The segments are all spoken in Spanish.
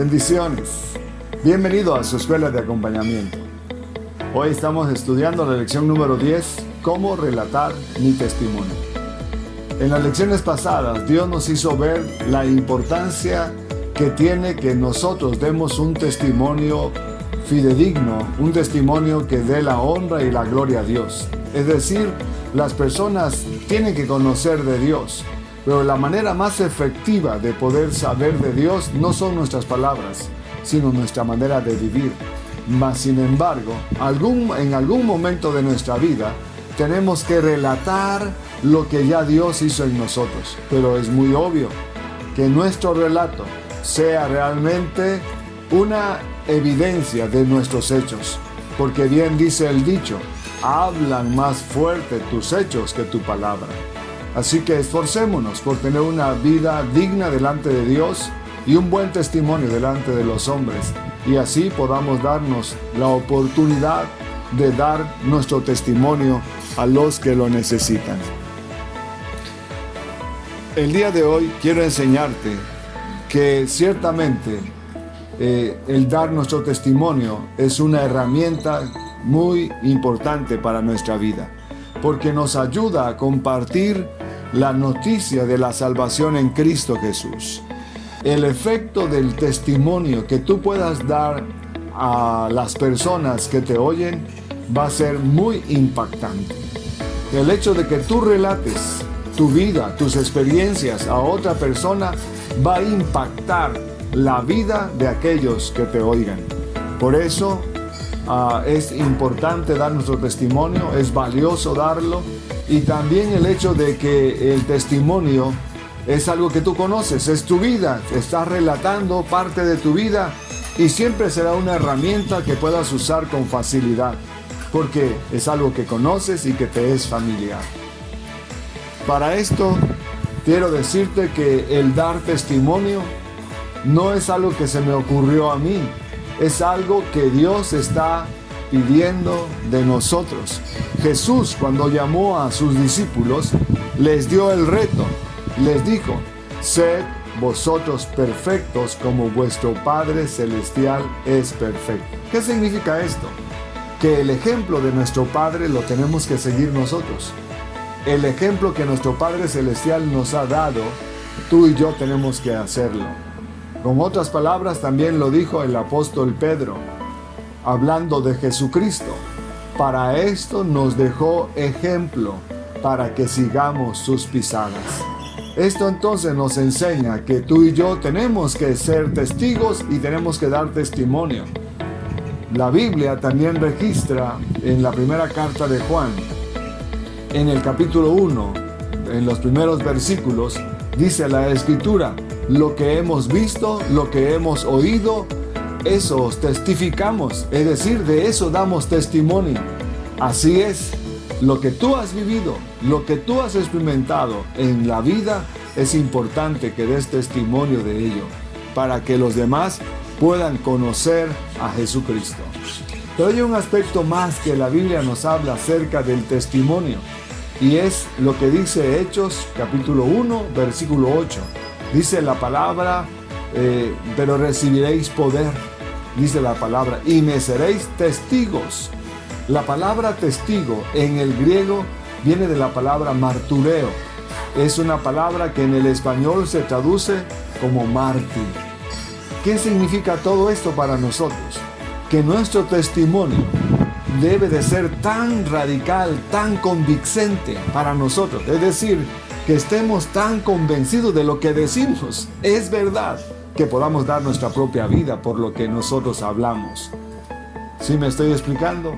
Bendiciones. Bienvenido a su escuela de acompañamiento. Hoy estamos estudiando la lección número 10, cómo relatar mi testimonio. En las lecciones pasadas, Dios nos hizo ver la importancia que tiene que nosotros demos un testimonio fidedigno, un testimonio que dé la honra y la gloria a Dios. Es decir, las personas tienen que conocer de Dios, pero la manera más efectiva de poder saber de Dios no son nuestras palabras, sino nuestra manera de vivir. Mas, sin embargo, en algún momento de nuestra vida, tenemos que relatar lo que ya Dios hizo en nosotros. Pero es muy obvio que nuestro relato sea realmente una evidencia de nuestros hechos. Porque bien dice el dicho, hablan más fuerte tus hechos que tu palabra. Así que esforcémonos por tener una vida digna delante de Dios y un buen testimonio delante de los hombres. Y así podamos darnos la oportunidad de dar nuestro testimonio a los que lo necesitan. El día de hoy quiero enseñarte que ciertamente el dar nuestro testimonio es una herramienta muy importante para nuestra vida, porque nos ayuda a compartir la noticia de la salvación en Cristo Jesús. El efecto del testimonio que tú puedas dar a las personas que te oyen va a ser muy impactante. El hecho de que tú relates tu vida, tus experiencias a otra persona va a impactar la vida de aquellos que te oigan. Por eso es importante dar nuestro testimonio, es valioso darlo, y también el hecho de que el testimonio es algo que tú conoces, es tu vida, estás relatando parte de tu vida y siempre será una herramienta que puedas usar con facilidad, porque es algo que conoces y que te es familiar. Para esto, quiero decirte que el dar testimonio no es algo que se me ocurrió a mí, es algo que Dios está pidiendo de nosotros. Jesús, cuando llamó a sus discípulos, les dio el reto, les dijo: sed vosotros perfectos como vuestro Padre Celestial es perfecto. ¿Qué significa esto? Que el ejemplo de nuestro Padre lo tenemos que seguir nosotros. El ejemplo que nuestro Padre Celestial nos ha dado, tú y yo tenemos que hacerlo. Con otras palabras, también lo dijo el apóstol Pedro, hablando de Jesucristo. Para esto nos dejó ejemplo, para que sigamos sus pisadas. Esto entonces nos enseña que tú y yo tenemos que ser testigos y tenemos que dar testimonio. La Biblia también registra en la primera carta de Juan, en el capítulo 1, en los primeros versículos, dice la Escritura: lo que hemos visto, lo que hemos oído, eso os testificamos, es decir, de eso damos testimonio. Así es, lo que tú has vivido, lo que tú has experimentado en la vida, es importante que des testimonio de ello, para que los demás puedan conocer a Jesucristo. Pero hay un aspecto más que la Biblia nos habla acerca del testimonio, y es lo que dice Hechos, capítulo 1, versículo 8. Dice la palabra, pero recibiréis poder, dice la palabra, y me seréis testigos. La palabra testigo en el griego viene de la palabra martureo. Es una palabra que en el español se traduce como mártir. ¿Qué significa todo esto para nosotros? Que nuestro testimonio debe de ser tan radical, tan convincente para nosotros. Es decir, que estemos tan convencidos de lo que decimos es verdad, que podamos dar nuestra propia vida por lo que nosotros hablamos. ¿Sí me estoy explicando?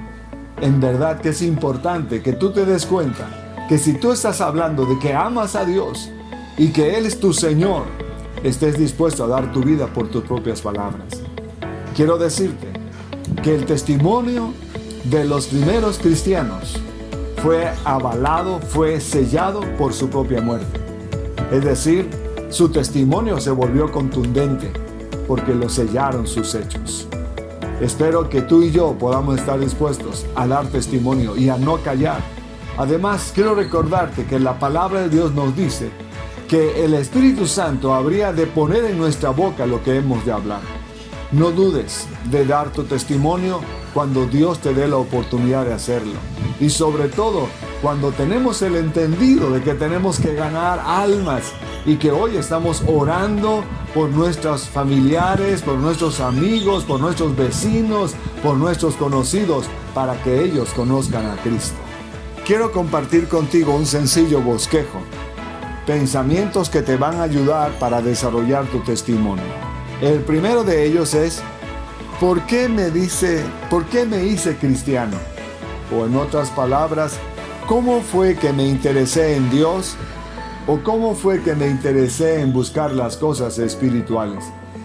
En verdad que es importante que tú te des cuenta que si tú estás hablando de que amas a Dios y que Él es tu Señor, estés dispuesto a dar tu vida por tus propias palabras. Quiero decirte que el testimonio de los primeros cristianos fue avalado, fue sellado por su propia muerte. Es decir, su testimonio se volvió contundente porque lo sellaron sus hechos. Espero que tú y yo podamos estar dispuestos a dar testimonio y a no callar. Además, quiero recordarte que la palabra de Dios nos dice que el Espíritu Santo habría de poner en nuestra boca lo que hemos de hablar. No dudes de dar tu testimonio cuando Dios te dé la oportunidad de hacerlo. Y sobre todo, cuando tenemos el entendido de que tenemos que ganar almas y que hoy estamos orando por nuestros familiares, por nuestros amigos, por nuestros vecinos, por nuestros conocidos, para que ellos conozcan a Cristo. Quiero compartir contigo un sencillo bosquejo, pensamientos que te van a ayudar para desarrollar tu testimonio. El primero de ellos es, ¿por qué me hice cristiano? O en otras palabras, ¿cómo fue que me interesé en Dios? ¿O cómo fue que me interesé en buscar las cosas espirituales?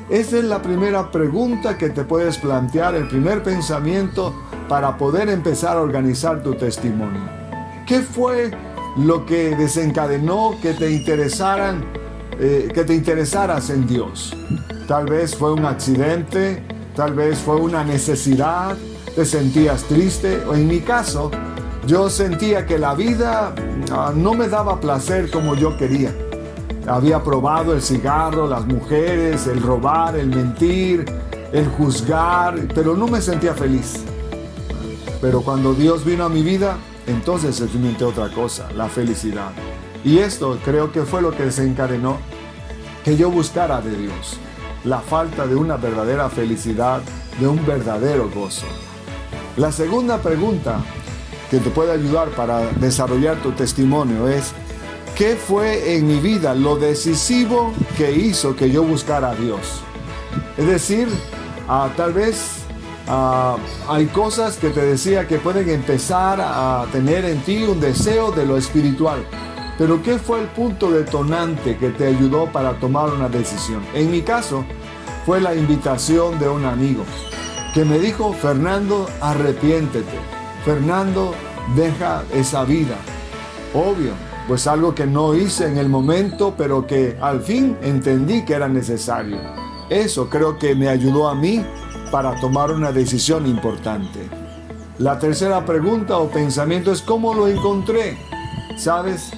Esa es la primera pregunta que te puedes plantear, el primer pensamiento para poder empezar a organizar tu testimonio. ¿Qué fue lo que desencadenó que te interesaras en Dios? Tal vez fue un accidente, tal vez fue una necesidad, te sentías triste, o en mi caso, yo sentía que la vida no me daba placer como yo quería. Había probado el cigarro, las mujeres, el robar, el mentir, el juzgar, pero no me sentía feliz. Pero cuando Dios vino a mi vida, entonces experimenté otra cosa, la felicidad. Y esto creo que fue lo que desencadenó que yo buscara de Dios. La falta de una verdadera felicidad, de un verdadero gozo. La segunda pregunta que te puede ayudar para desarrollar tu testimonio es, ¿qué fue en mi vida lo decisivo que hizo que yo buscara a Dios? Es decir, tal vez hay cosas que te decía que pueden empezar a tener en ti un deseo de lo espiritual. Pero ¿qué fue el punto detonante que te ayudó para tomar una decisión? En mi caso, fue la invitación de un amigo que me dijo, Fernando, arrepiéntete. Fernando, deja esa vida. Obvio, pues algo que no hice en el momento, pero que al fin entendí que era necesario. Eso creo que me ayudó a mí para tomar una decisión importante. La tercera pregunta o pensamiento es, ¿cómo lo encontré? ¿Sabes?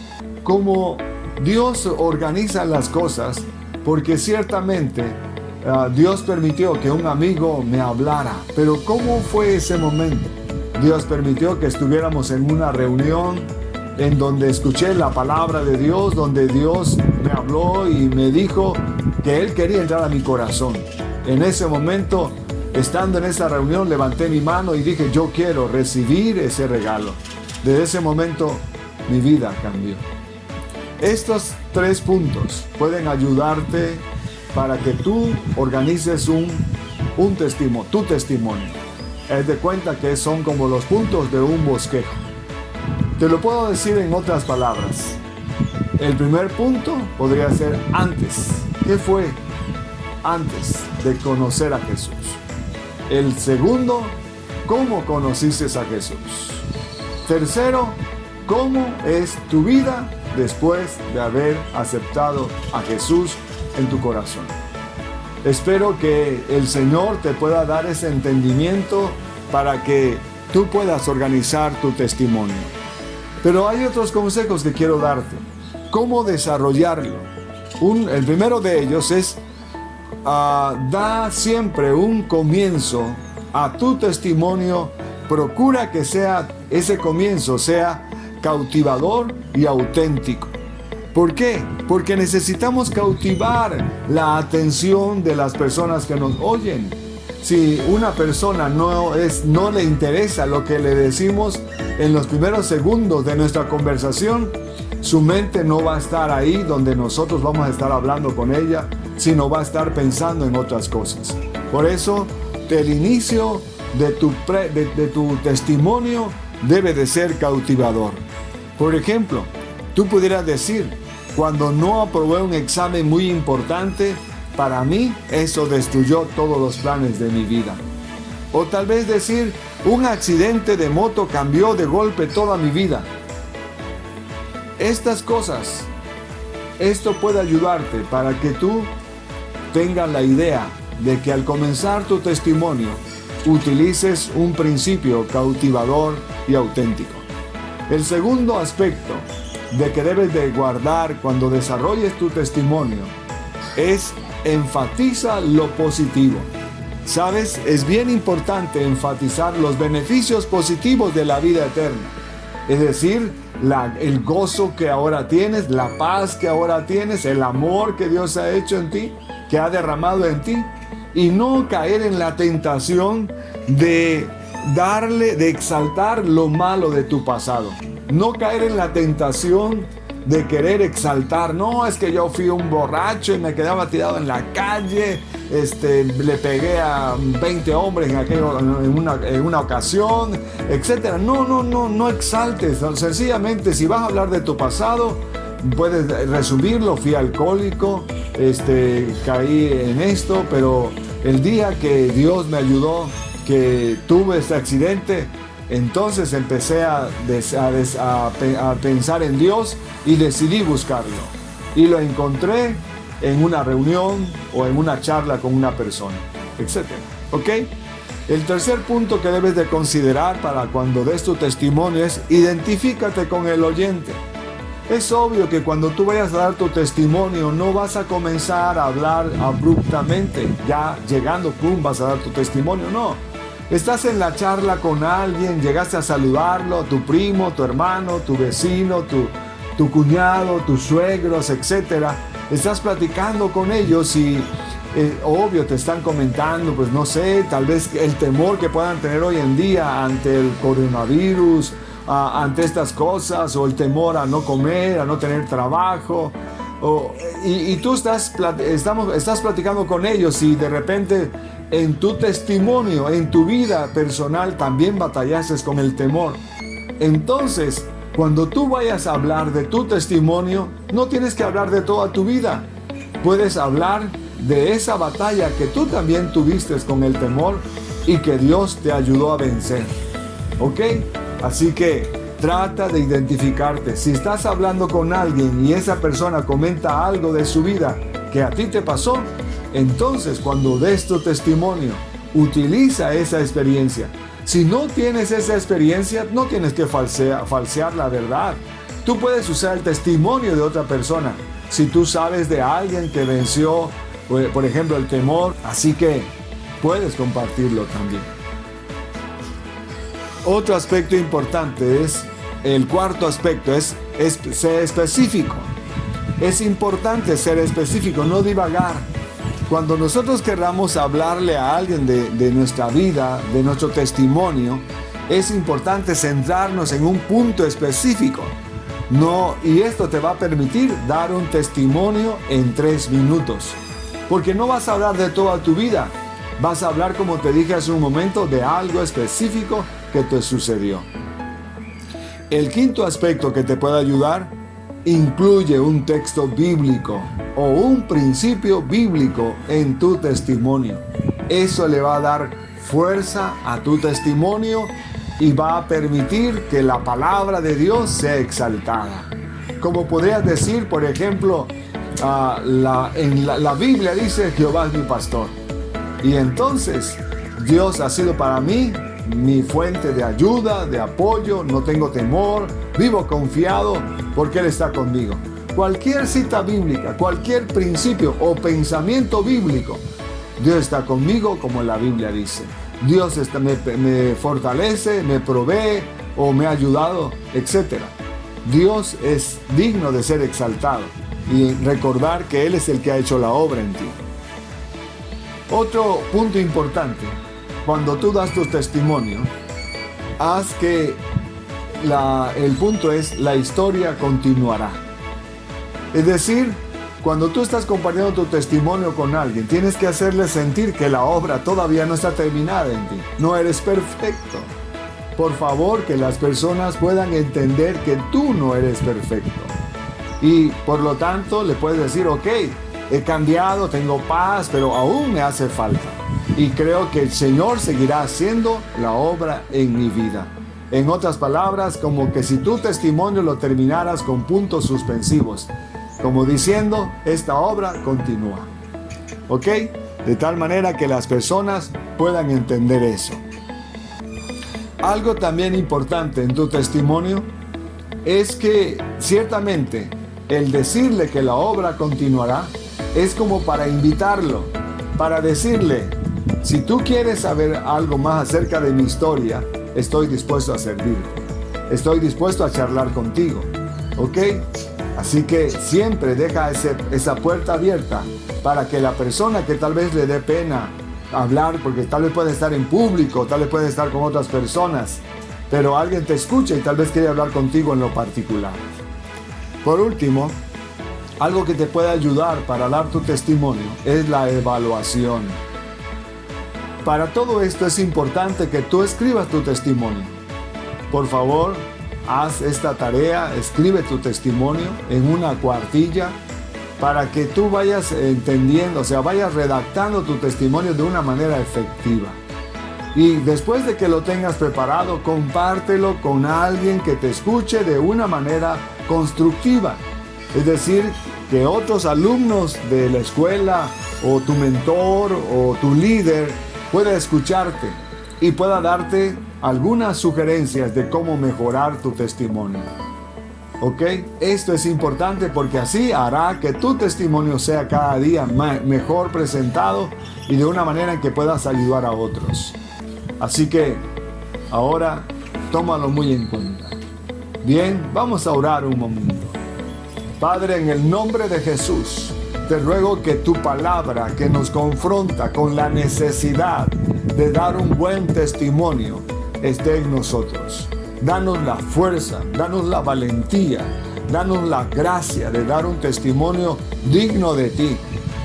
Cómo Dios organiza las cosas, porque ciertamente Dios permitió que un amigo me hablara. Pero ¿cómo fue ese momento? Dios permitió que estuviéramos en una reunión en donde escuché la palabra de Dios, donde Dios me habló y me dijo que Él quería entrar a mi corazón. En ese momento, estando en esa reunión, levanté mi mano y dije, yo quiero recibir ese regalo. Desde ese momento, mi vida cambió. Estos 3 puntos pueden ayudarte para que tú organices tu testimonio. Haz de cuenta que son como los puntos de un bosquejo. Te lo puedo decir en otras palabras. El primer punto podría ser antes. ¿Qué fue antes de conocer a Jesús? El segundo, ¿cómo conociste a Jesús? Tercero, ¿cómo es tu vida después de haber aceptado a Jesús en tu corazón? Espero que el Señor te pueda dar ese entendimiento para que tú puedas organizar tu testimonio. Pero hay otros consejos que quiero darte. ¿Cómo desarrollarlo? El primero de ellos es, da siempre un comienzo a tu testimonio. Procura que ese comienzo sea cautivador y auténtico. ¿Por qué? Porque necesitamos cautivar la atención de las personas que nos oyen. Si una persona no le interesa lo que le decimos en los primeros segundos de nuestra conversación, su mente no va a estar ahí donde nosotros vamos a estar hablando con ella, sino va a estar pensando en otras cosas. Por eso, el inicio de tu testimonio debe de ser cautivador. Por ejemplo, tú pudieras decir, cuando no aprobé un examen muy importante, para mí eso destruyó todos los planes de mi vida. O tal vez decir, un accidente de moto cambió de golpe toda mi vida. Estas cosas, esto puede ayudarte para que tú tengas la idea de que al comenzar tu testimonio, utilices un principio cautivador y auténtico. El segundo aspecto de que debes de guardar cuando desarrolles tu testimonio es enfatiza lo positivo. ¿Sabes? Es bien importante enfatizar los beneficios positivos de la vida eterna. Es decir, el gozo que ahora tienes, la paz que ahora tienes, el amor que Dios ha hecho en ti, que ha derramado en ti. Y no caer en la tentación de exaltar lo malo de tu pasado. No caer en la tentación de querer exaltar. No, es que yo fui un borracho y me quedaba tirado en la calle. Le pegué a 20 hombres en una ocasión, etc. No exaltes. Sencillamente, si vas a hablar de tu pasado, puedes resumirlo. Fui alcohólico, caí en esto, pero el día que Dios me ayudó, que tuve este accidente, entonces empecé a pensar en Dios y decidí buscarlo. Y lo encontré en una reunión o en una charla con una persona, etc. ¿Ok? El tercer punto que debes de considerar para cuando des tu testimonio es: identifícate con el oyente. Es obvio que cuando tú vayas a dar tu testimonio no vas a comenzar a hablar abruptamente, ya llegando, pum, vas a dar tu testimonio. No, estás en la charla con alguien, llegaste a saludarlo, tu primo, tu hermano, tu vecino, tu cuñado, tus suegros, etc. Estás platicando con ellos y obvio te están comentando, pues no sé, tal vez el temor que puedan tener hoy en día ante el coronavirus, ante estas cosas, o el temor a no comer, a no tener trabajo, y tú estás platicando con ellos, y de repente en tu testimonio, en tu vida personal también batallaste con el temor. Entonces, cuando tú vayas a hablar de tu testimonio, no tienes que hablar de toda tu vida. Puedes hablar de esa batalla que tú también tuviste con el temor y que Dios te ayudó a vencer. ¿Ok? Así que trata de identificarte. Si estás hablando con alguien y esa persona comenta algo de su vida que a ti te pasó, entonces cuando des tu testimonio, utiliza esa experiencia. Si no tienes esa experiencia, no tienes que falsear la verdad. Tú puedes usar el testimonio de otra persona. Si tú sabes de alguien que venció, por ejemplo, el temor, así que puedes compartirlo también. Otro aspecto importante el cuarto aspecto es ser específico. Es importante ser específico, no divagar. Cuando nosotros queramos hablarle a alguien de nuestra vida, de nuestro testimonio, es importante centrarnos en un punto específico. Y esto te va a permitir dar un testimonio en 3 minutos. Porque no vas a hablar de toda tu vida. Vas a hablar, como te dije hace un momento, de algo específico que te sucedió. El quinto aspecto que te puede ayudar incluye un texto bíblico o un principio bíblico en tu testimonio. Eso le va a dar fuerza a tu testimonio y va a permitir que la palabra de Dios sea exaltada. Como podrías decir, por ejemplo, en la Biblia dice: Jehová es mi pastor. Y entonces Dios ha sido para mí mi fuente de ayuda, de apoyo, no tengo temor, vivo confiado porque Él está conmigo. Cualquier cita bíblica, cualquier principio o pensamiento bíblico, Dios está conmigo, como la Biblia dice. Dios me fortalece, me provee o me ha ayudado, etc. Dios es digno de ser exaltado y recordar que Él es el que ha hecho la obra en ti. Otro punto importante: cuando tú das tu testimonio, haz que el punto es: la historia continuará. Es decir, cuando tú estás compartiendo tu testimonio con alguien, tienes que hacerle sentir que la obra todavía no está terminada en ti. No eres perfecto. Por favor, que las personas puedan entender que tú no eres perfecto. Y por lo tanto, le puedes decir: ok, he cambiado, tengo paz, pero aún me hace falta. Y creo que el Señor seguirá haciendo la obra en mi vida. En otras palabras, como que si tu testimonio lo terminaras con puntos suspensivos, como diciendo: esta obra continúa. ¿Ok? De tal manera que las personas puedan entender eso. Algo también importante en tu testimonio es que ciertamente el decirle que la obra continuará es como para invitarlo, para decirle: Si tú quieres saber algo más acerca de mi historia, estoy dispuesto a servirte. Estoy dispuesto a charlar contigo. ¿Ok? Así que siempre deja esa puerta abierta para que la persona que tal vez le dé pena hablar, porque tal vez puede estar en público, tal vez puede estar con otras personas, pero alguien te escucha y tal vez quiere hablar contigo en lo particular. Por último, algo que te puede ayudar para dar tu testimonio es la evaluación. Para todo esto es importante que tú escribas tu testimonio. Por favor, haz esta tarea, escribe tu testimonio en una cuartilla para que tú vayas entendiendo, o sea, vayas redactando tu testimonio de una manera efectiva. Y después de que lo tengas preparado, compártelo con alguien que te escuche de una manera constructiva. Es decir, que otros alumnos de la escuela o tu mentor o tu líder pueda escucharte y pueda darte algunas sugerencias de cómo mejorar tu testimonio. ¿Ok? Esto es importante porque así hará que tu testimonio sea cada día mejor presentado y de una manera en que puedas ayudar a otros. Así que ahora tómalo muy en cuenta. Bien, vamos a orar un momento. Padre, en el nombre de Jesús, te ruego que tu palabra que nos confronta con la necesidad de dar un buen testimonio esté en nosotros. Danos la fuerza, danos la valentía, danos la gracia de dar un testimonio digno de ti.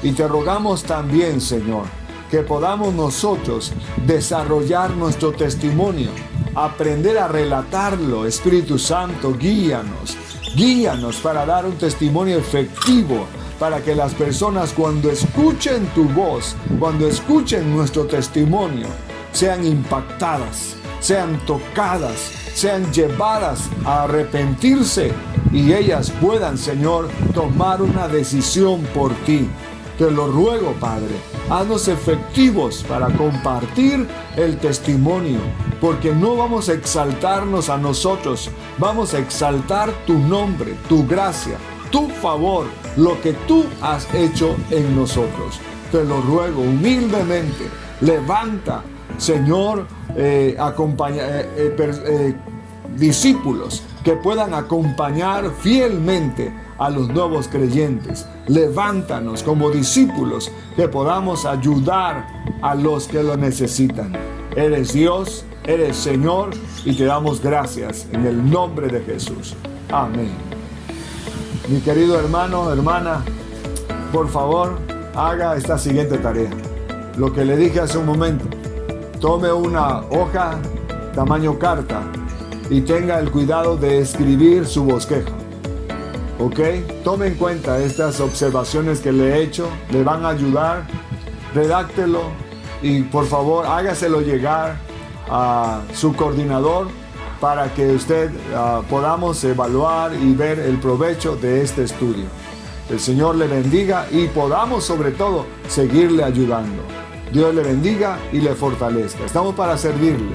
Y te rogamos también, Señor, que podamos nosotros desarrollar nuestro testimonio, aprender a relatarlo. Espíritu Santo, guíanos para dar un testimonio efectivo, para que las personas cuando escuchen tu voz, cuando escuchen nuestro testimonio, sean impactadas, sean tocadas, sean llevadas a arrepentirse y ellas puedan, Señor, tomar una decisión por ti. Te lo ruego, Padre, haznos efectivos para compartir el testimonio, porque no vamos a exaltarnos a nosotros, vamos a exaltar tu nombre, tu gracia, tu favor, lo que tú has hecho en nosotros. Te lo ruego humildemente. Levanta, Señor, discípulos que puedan acompañar fielmente a los nuevos creyentes. Levántanos como discípulos que podamos ayudar a los que lo necesitan. Eres Dios, eres Señor, y te damos gracias en el nombre de Jesús. Amén. Mi querido hermano, hermana, por favor, haga esta siguiente tarea. Lo que le dije hace un momento. Tome una hoja tamaño carta y tenga el cuidado de escribir su bosquejo. ¿Ok? Tome en cuenta estas observaciones que le he hecho, le van a ayudar. Redáctelo y por favor hágaselo llegar a su coordinador para que usted podamos evaluar y ver el provecho de este estudio. El Señor le bendiga y podamos sobre todo seguirle ayudando. Dios le bendiga y le fortalezca. Estamos para servirle.